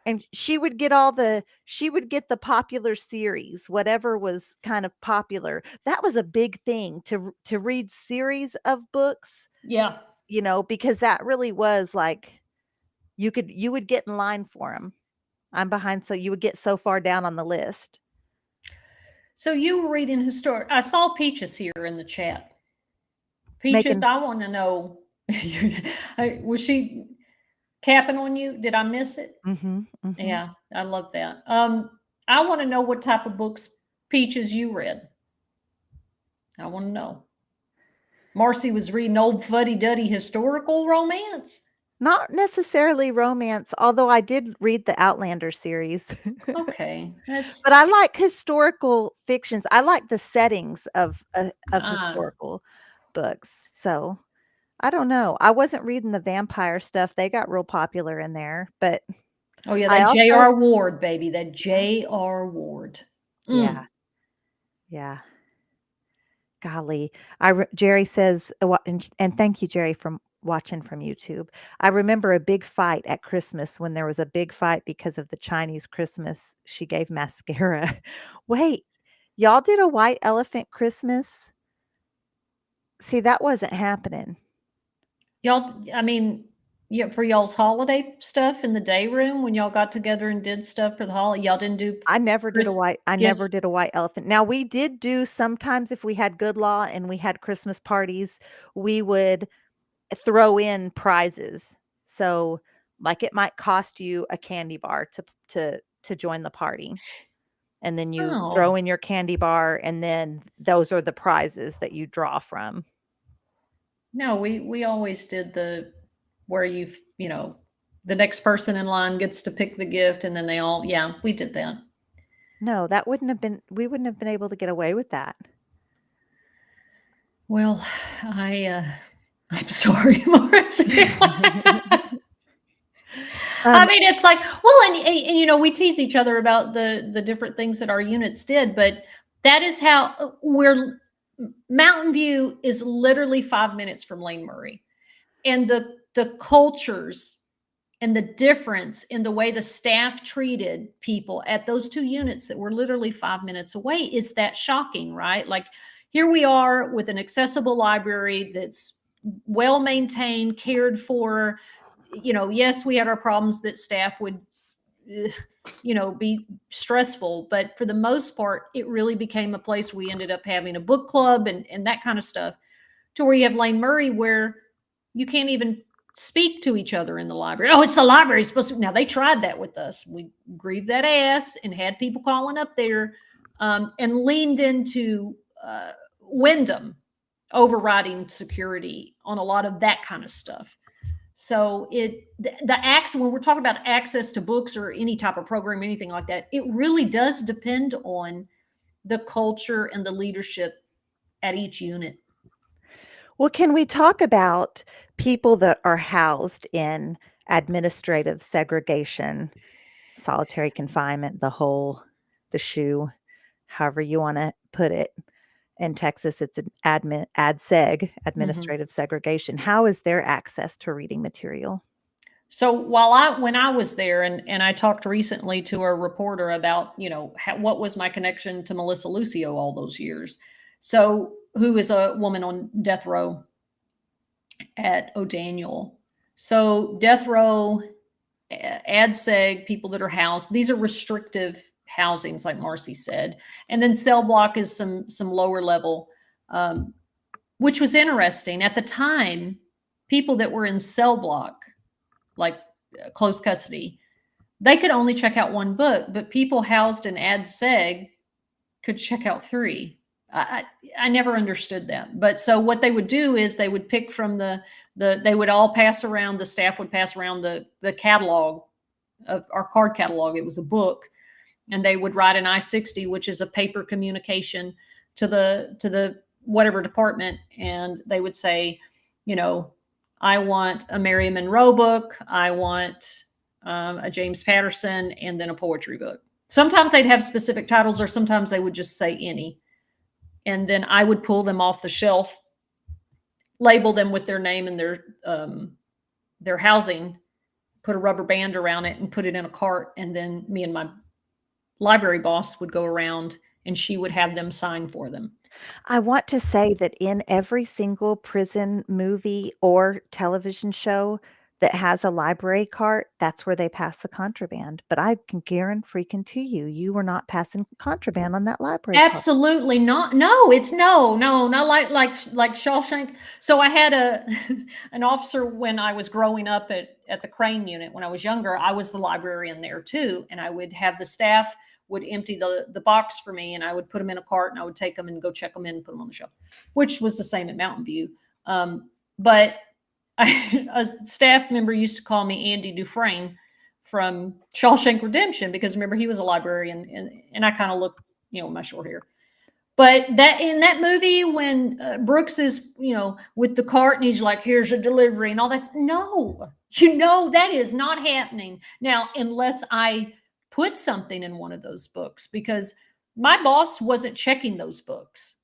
And she would get the popular series, whatever was kind of popular. That was a big thing to read series of books, Yeah. you know, because that really was like you would get in line for them. I'm behind, so you would get so far down on the list. So you were reading historic. I saw Peaches here in the chat. Peaches, I want to know, was she capping on you? Did I miss it? Yeah, I love that. I want to know what type of books, Peaches, you read. I want to know. Marcy was reading old fuddy-duddy historical romance. Not necessarily romance, although I did read the Outlander series. Okay, But I like historical fictions. I like the settings of historical books. So, I don't know. I wasn't reading the vampire stuff. They got real popular in there, but oh yeah, I that also J.R. Ward, baby, that J.R. Ward. Yeah. Yeah. Golly. Jerry says, and thank you, Jerry, from watching from YouTube. I remember a big fight at Christmas when there was a big fight because of the Chinese Christmas. She gave mascara. Wait, y'all did a white elephant Christmas? See, that wasn't happening. Y'all, I mean, yeah, for y'all's holiday stuff in the day room when y'all got together and did stuff for the holiday, y'all didn't do. I never did a gift? white elephant. Now we did do sometimes if we had good law and we had Christmas parties, we would throw in prizes. So like it might cost you a candy bar to join the party. And then you throw in your candy bar and then those are the prizes that you draw from. No, we always did where you know, the next person in line gets to pick the gift and then we did that. No, we wouldn't have been able to get away with that. Well, I'm sorry, Marcy. I mean, it's like, well, and you know, we tease each other about the different things that our units did, but that is how Mountain View is literally 5 minutes from Lane Murray, and the cultures and the difference in the way the staff treated people at those two units that were literally 5 minutes away is that shocking, right? Like, here we are with an accessible library that's well maintained, cared for. Yes, we had our problems that staff would be stressful, but for the most part it really became a place we ended up having a book club and that kind of stuff, to where you have Lane Murray where you can't even speak to each other in the library. Oh, it's the library. It's supposed to. Now, they tried that with us. We grieved that ass and had people calling up there, and leaned into Wyndham overriding security on a lot of that kind of stuff. So when we're talking about access to books or any type of program, anything like that, it really does depend on the culture and the leadership at each unit. Well, can we talk about people that are housed in administrative segregation, solitary confinement, the shoe, however you want to put it? In Texas, it's an administrative segregation. How is their access to reading material? So when I was there, and I talked recently to a reporter about, what was my connection to Melissa Lucio all those years. So, who is a woman on death row at O'Daniel. So death row, ADSEG, people that are housed, these are restrictive housings, like Marci said. And then cell block is some lower level, which was interesting. At the time, people that were in cell block, like close custody, they could only check out one book, but people housed in ADSEG could check out 3. I never understood that. But so what they would do is they would pick from they would all pass around, the staff would pass around the catalog of our card catalog. It was a book, and they would write an I-60, which is a paper communication to the whatever department. And they would say, I want a Mary Monroe book. I want a James Patterson, and then a poetry book. Sometimes they'd have specific titles, or sometimes they would just say any. And then I would pull them off the shelf, label them with their name and their housing, put a rubber band around it, and put it in a cart. And then me and my library boss would go around, and she would have them sign for them. I want to say that in every single prison movie or television show that has a library cart, that's where they pass the contraband. But I can guarantee you were not passing contraband on that library cart. Absolutely not. No, it's not like Shawshank. So I had an officer when I was growing up at the Crane unit. When I was younger, I was the librarian there too, and I would have the staff would empty the box for me, and I would put them in a cart, and I would take them and go check them in and put them on the shelf, which was the same at Mountain View. But a staff member used to call me Andy Dufresne from Shawshank Redemption, because remember, he was a librarian, and I kind of look, with my short hair. But that in that movie, when Brooks is, with the cart, and he's like, here's a delivery and all that. No, that is not happening now, unless I put something in one of those books, because my boss wasn't checking those books.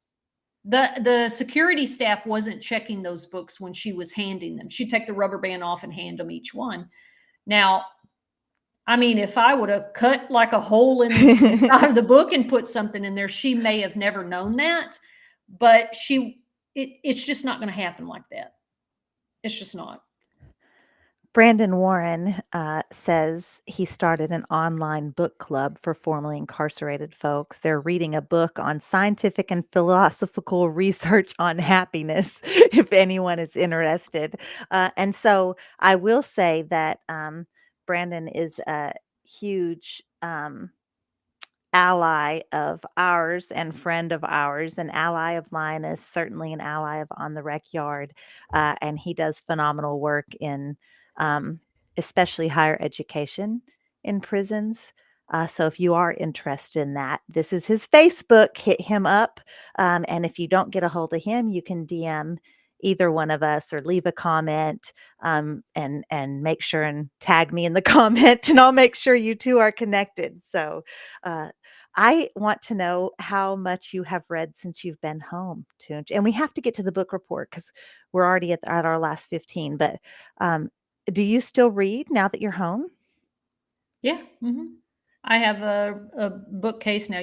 The security staff wasn't checking those books when she was handing them. She'd take the rubber band off and hand them each one. Now, I mean, if I would have cut like a hole in the side of the book and put something in there, she may have never known that. But it's just not going to happen like that. It's just not. Brandon Warren says he started an online book club for formerly incarcerated folks. They're reading a book on scientific and philosophical research on happiness, if anyone is interested. And so I will say that Brandon is a huge ally of ours and friend of ours, an ally of Lioness, certainly an ally of On the Rec Yard. And he does phenomenal work in especially higher education in prisons. So if you are interested in that, this is his Facebook. Hit him up. And if you don't get a hold of him, you can DM either one of us or leave a comment, and make sure and tag me in the comment, and I'll make sure you two are connected. So I want to know how much you have read since you've been home, Toonch. And we have to get to the book report because we're already at our last 15. But um, do you still read now that you're home? Yeah. I have a bookcase now.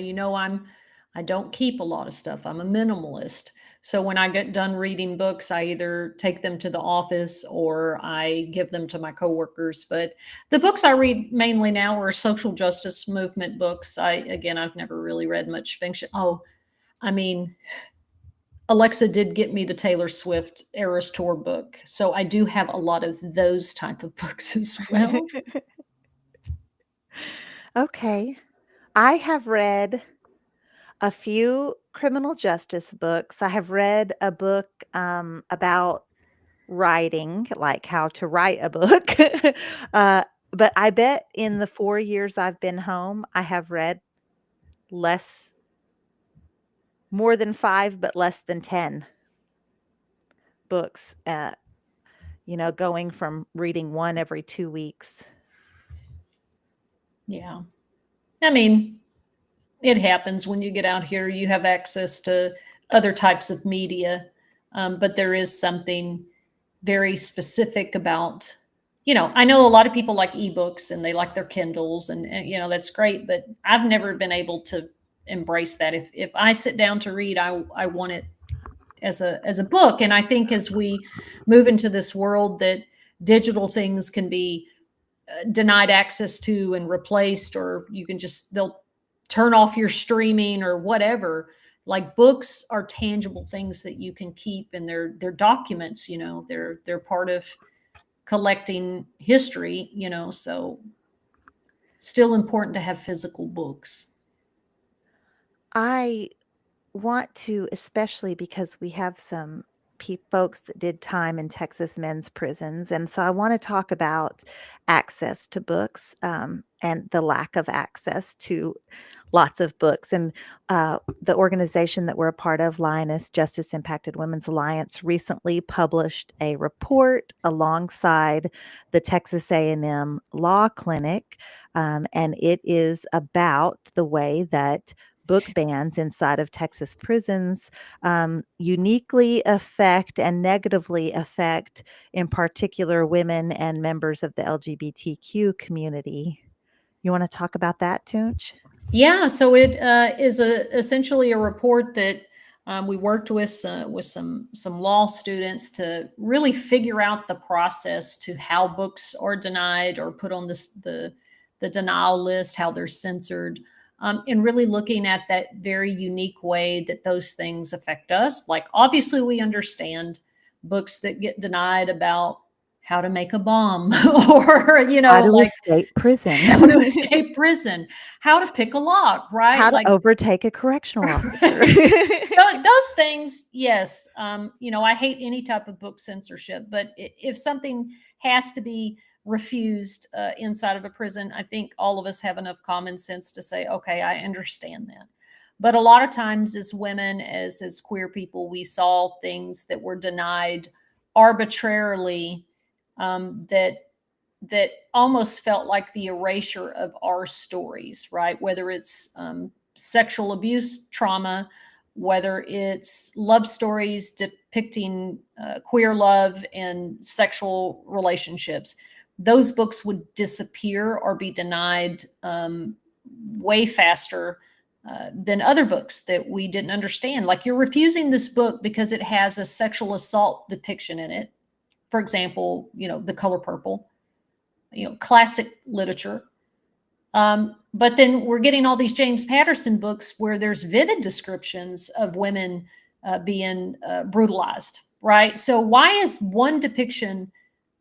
I don't keep a lot of stuff. I'm a minimalist. So when I get done reading books, I either take them to the office or I give them to my coworkers. But the books I read mainly now are social justice movement books. I've never really read much fiction. Oh, I mean, Alexa did get me the Taylor Swift Eras Tour book. So I do have a lot of those type of books as well. Okay. I have read a few criminal justice books. I have read a book about writing, like how to write a book. uh, but I bet in the 4 years I've been home, I have read less, more than five, but less than 10 books, going from reading one every 2 weeks. Yeah. I mean, it happens when you get out here. You have access to other types of media, but there is something very specific about. I know a lot of people like ebooks and they like their Kindles, and that's great. But I've never been able to embrace that. If I sit down to read, I want it as a book. And I think as we move into this world that digital things can be denied access to and replaced, or they'll turn off your streaming or whatever. Like, books are tangible things that you can keep, and they're documents. They're part of collecting history. So still important to have physical books. I want to, especially because we have some folks that did time in Texas men's prisons. And so I want to talk about access to books, and the lack of access to lots of books. And the organization that we're a part of, Lioness, Justice Impacted Women's Alliance, recently published a report alongside the Texas A&M Law Clinic. And it is about the way that book bans inside of Texas prisons uniquely affect and negatively affect, in particular, women and members of the LGBTQ community. You want to talk about that, Toonch? Yeah, so it is essentially a report that we worked with some law students to really figure out the process to how books are denied or put on the denial list, how they're censored, and really looking at that very unique way that those things affect us. Like, obviously, we understand books that get denied about how to make a bomb, or How to like escape prison. how to escape prison, how to pick a lock, right? How to Like, overtake a correctional officer. right. Those things, yes. I hate any type of book censorship, but if something has to be refused inside of a prison, I think all of us have enough common sense to say, okay, I understand that. But a lot of times, as women, as queer people, we saw things that were denied arbitrarily, that almost felt like the erasure of our stories, right? Whether it's sexual abuse trauma, whether it's love stories depicting queer love and sexual relationships, those books would disappear or be denied way faster than other books that we didn't understand. Like, you're refusing this book because it has a sexual assault depiction in it. For example, The Color Purple, classic literature. But then we're getting all these James Patterson books where there's vivid descriptions of women being brutalized, right? So why is one depiction,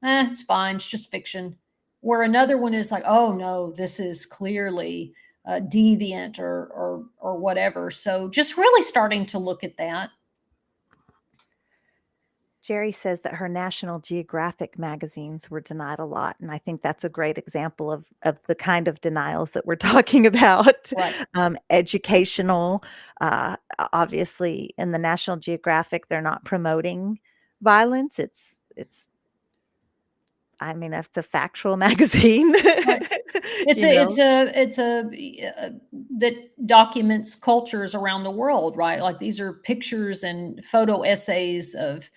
it's fine, it's just fiction, where another one is like, oh no, this is clearly deviant or whatever? So just really starting to look at that. Jerry says that her National Geographic magazines were denied a lot, and I think that's a great example of the kind of denials that we're talking about. Right. Educational, obviously, in the National Geographic, they're not promoting violence. I mean, it's a factual magazine. Right. It's You know? a that documents cultures around the world, right? Like these are pictures and photo essays of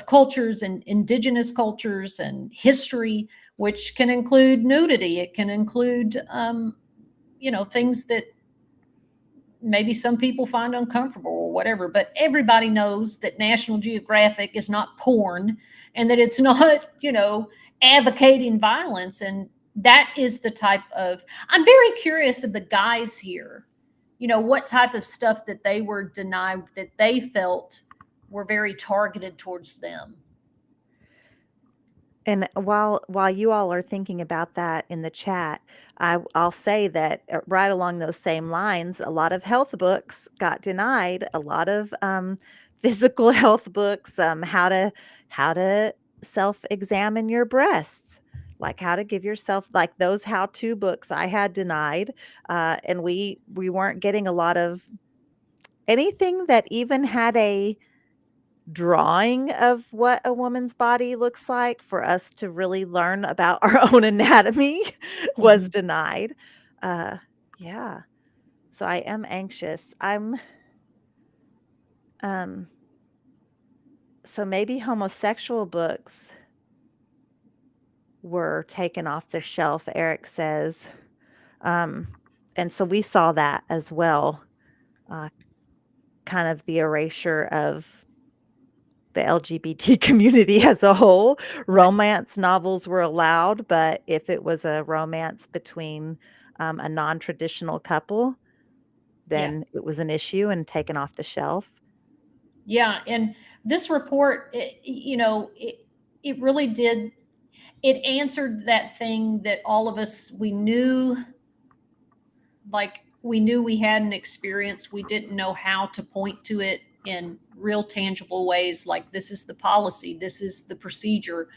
cultures and indigenous cultures and history, which can include nudity. It can include, things that maybe some people find uncomfortable or whatever. But everybody knows that National Geographic is not porn, and that it's not, advocating violence. And that is the type of, I'm very curious of the guys here, what type of stuff that they were denied, that they felt were very targeted towards them. And while you all are thinking about that in the chat, I'll say that right along those same lines, a lot of health books got denied. A lot of physical health books, how to self-examine your breasts, like how to give yourself, like those how-to books I had denied, and we weren't getting a lot of anything that even had a drawing of what a woman's body looks like for us to really learn about our own anatomy was Mhm. denied. Yeah. So I am anxious. Um so maybe homosexual books were taken off the shelf, Eric says. Um and so we saw that as well. Uh kind of the erasure of the LGBT community as a whole. Right. Romance novels were allowed, but if it was a romance between a non-traditional couple, Yeah. then it was an issue and taken off the shelf. Yeah. And this report, it really did, it answered that thing that all of us, we knew, like we knew we had an experience. We didn't know how to point to it in real tangible ways, like this is the policy, this is the procedure.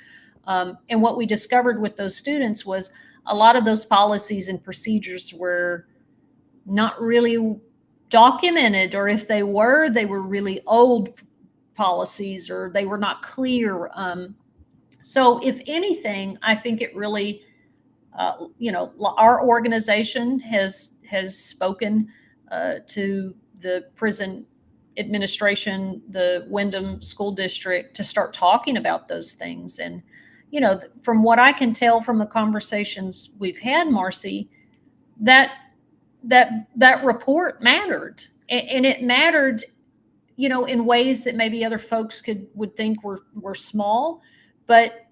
And what we discovered with those students was a lot of those policies and procedures were not really documented, or if they were really old policies, or they were not clear. So if anything, I think it really, our organization has spoken to the prison administration, the Wyndham School District, to start talking about those things. And from what I can tell from the conversations we've had, Marci, that that report mattered, and it mattered, in ways that maybe other folks would think were small, but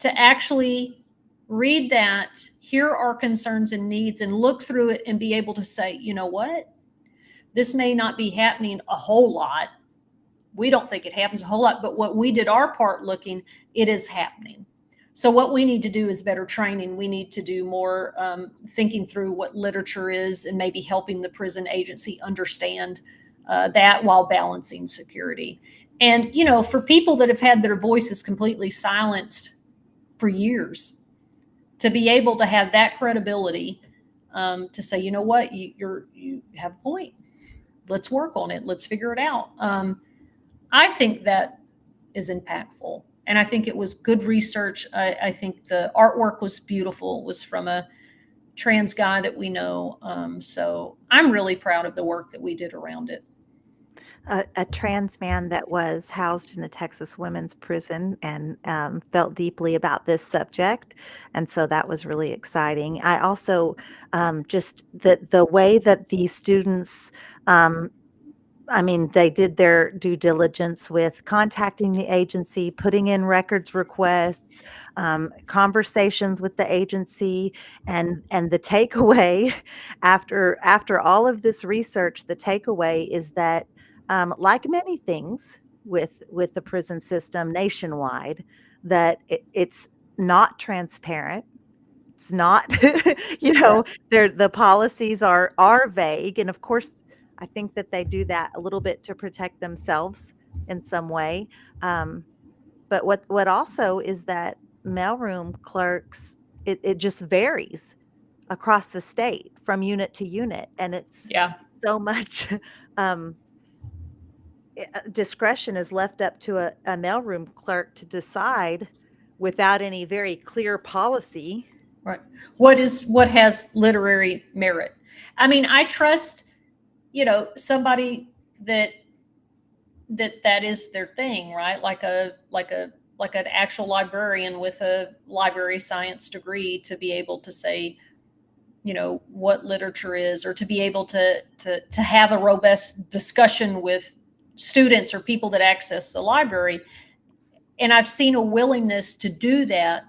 to actually read that, hear our concerns and needs, and look through it and be able to say, you know what, this may not be happening a whole lot. We don't think it happens a whole lot, but what we did our part looking, it is happening. So what we need to do is better training. We need to do more thinking through what literature is, and maybe helping the prison agency understand that, while balancing security. And, for people that have had their voices completely silenced for years, to be able to have that credibility, to say, you know what, you have a point. Let's work on it. Let's figure it out. I think that is impactful. And I think it was good research. I think the artwork was beautiful. It was from a trans guy that we know. So I'm really proud of the work that we did around it. A trans man that was housed in a Texas women's prison and felt deeply about this subject. And so that was really exciting. I also just the way that the students they did their due diligence with contacting the agency, putting in records requests, conversations with the agency, and the takeaway after all of this research, the takeaway is that, like many things with the prison system nationwide, that it's not transparent. It's not, Yeah. the policies are vague, and of course, I think that they do that a little bit to protect themselves in some way. But what also is that mailroom clerks, it just varies across the state from unit to unit, and it's Yeah. so much um, discretion is left up to a mailroom clerk to decide without any very clear policy. Right. What has literary merit? I mean, I trust, somebody that is their thing, right? Like an actual librarian with a library science degree to be able to say, what literature is, or to be able to have a robust discussion with students or people that access the library. And I've seen a willingness to do that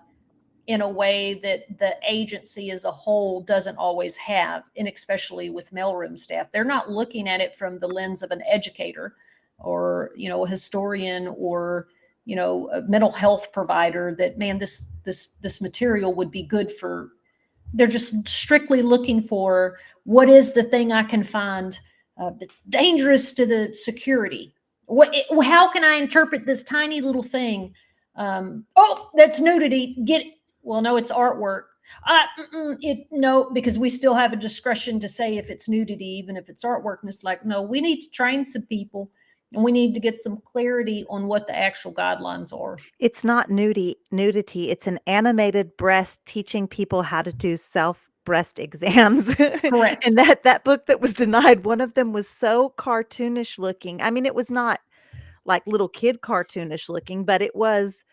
in a way that the agency as a whole doesn't always have, and especially with mailroom staff. They're not looking at it from the lens of an educator or, a historian or, a mental health provider that, man, this material would be good for. They're just strictly looking for what is the thing I can find that's dangerous to the security. How can I interpret this tiny little thing? Oh, that's nudity. Get it. Well, no, it's artwork. No, because we still have a discretion to say if it's nudity, even if it's artwork. And it's like, no, we need to train some people, and we need to get some clarity on what the actual guidelines are. It's not nudity, it's an animated breast teaching people how to do breast exams. Correct. And that book that was denied, one of them was so cartoonish looking. I mean, it was not like little kid cartoonish looking, but it was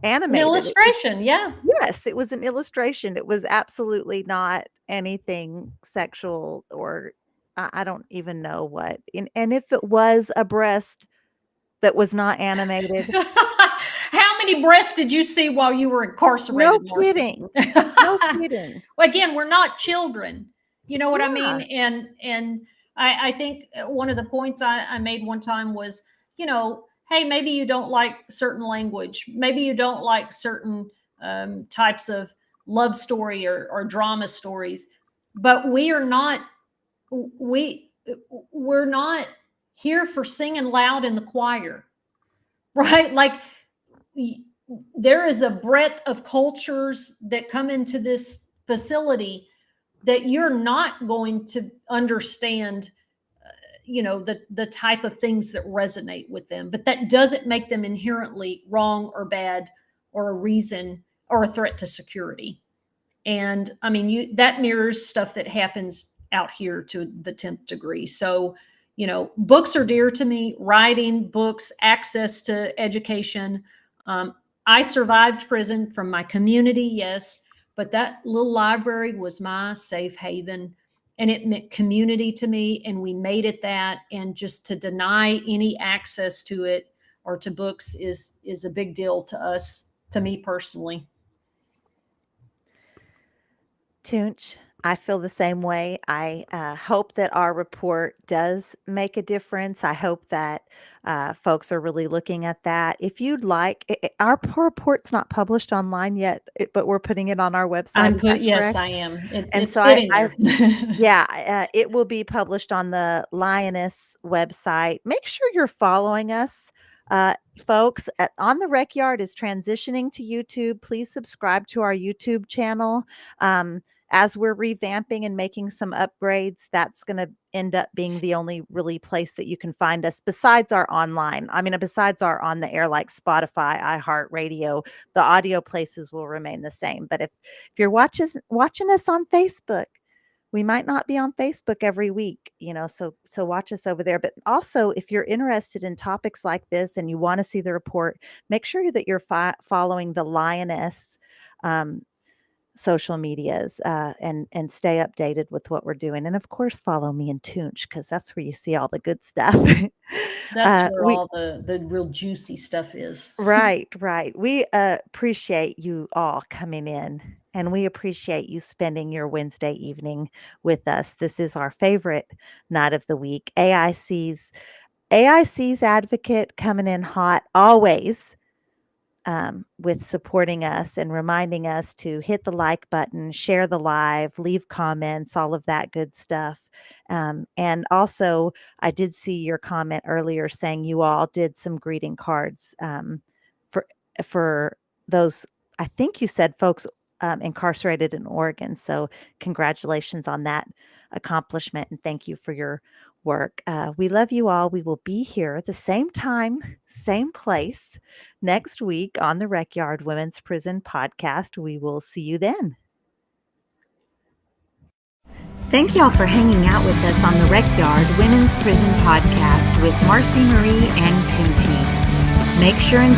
An animated. illustration, yeah. Yes, it was an illustration. It was absolutely not anything sexual, or I don't even know what. And if it was a breast that was not animated, How many breasts did you see while you were no incarcerated, Marci? kidding. No kidding. Well, again, we're not children. You know what I Yeah. mean? And I think one of the points I made one time was, hey, maybe you don't like certain language. Maybe you don't like certain types of love story or drama stories. But we're not here for singing loud in the choir, right? Like, there is a breadth of cultures that come into this facility that you're not going to understand, the type of things that resonate with them. But that doesn't make them inherently wrong or bad or a reason or a threat to security. And I mean, that mirrors stuff that happens out here to the 10th degree. So, books are dear to me. Writing, books, access to education. I survived prison from my community, yes, but that little library was my safe haven, and it meant community to me, and we made it that. And just to deny any access to it or to books is a big deal to us, to me personally. Toonch, I feel the same way. I hope that our report does make a difference. I hope that folks are really looking at that. If you'd like, our report's not published online yet, but we're putting it on our website. Is that Yes, correct? I am. And It's so getting there. yeah, it will be published on the Lioness website. Make sure you're following us. Folks, On the Recyard is transitioning to YouTube. Please subscribe to our YouTube channel. As we're revamping and making some upgrades, that's going to end up being the only really place that you can find us besides our online. I mean, besides our on the air like Spotify, iHeartRadio, the audio places will remain the same. But if you're watching us on Facebook, we might not be on Facebook every week, so watch us over there. But also, if you're interested in topics like this and you want to see the report, make sure that you're following the Lioness social medias and stay updated with what we're doing. And of course, follow me and Toonch, because that's where you see all the good stuff. That's where all the real juicy stuff is. Right. We appreciate you all coming in, and we appreciate you spending your Wednesday evening with us. This is our favorite night of the week. AIC's advocate coming in hot always, with supporting us and reminding us to hit the like button, share the live, leave comments, all of that good stuff. And also, I did see your comment earlier saying you all did some greeting cards for those. I think you said folks incarcerated in Oregon. So congratulations on that accomplishment, and thank you for your work. We love you all. We will be here the same time, same place next week on the Recyard Women's Prison Podcast. We will see you then. Thank y'all for hanging out with us on the Recyard Women's Prison Podcast with Marci, Marie, and Toonchi. Make sure and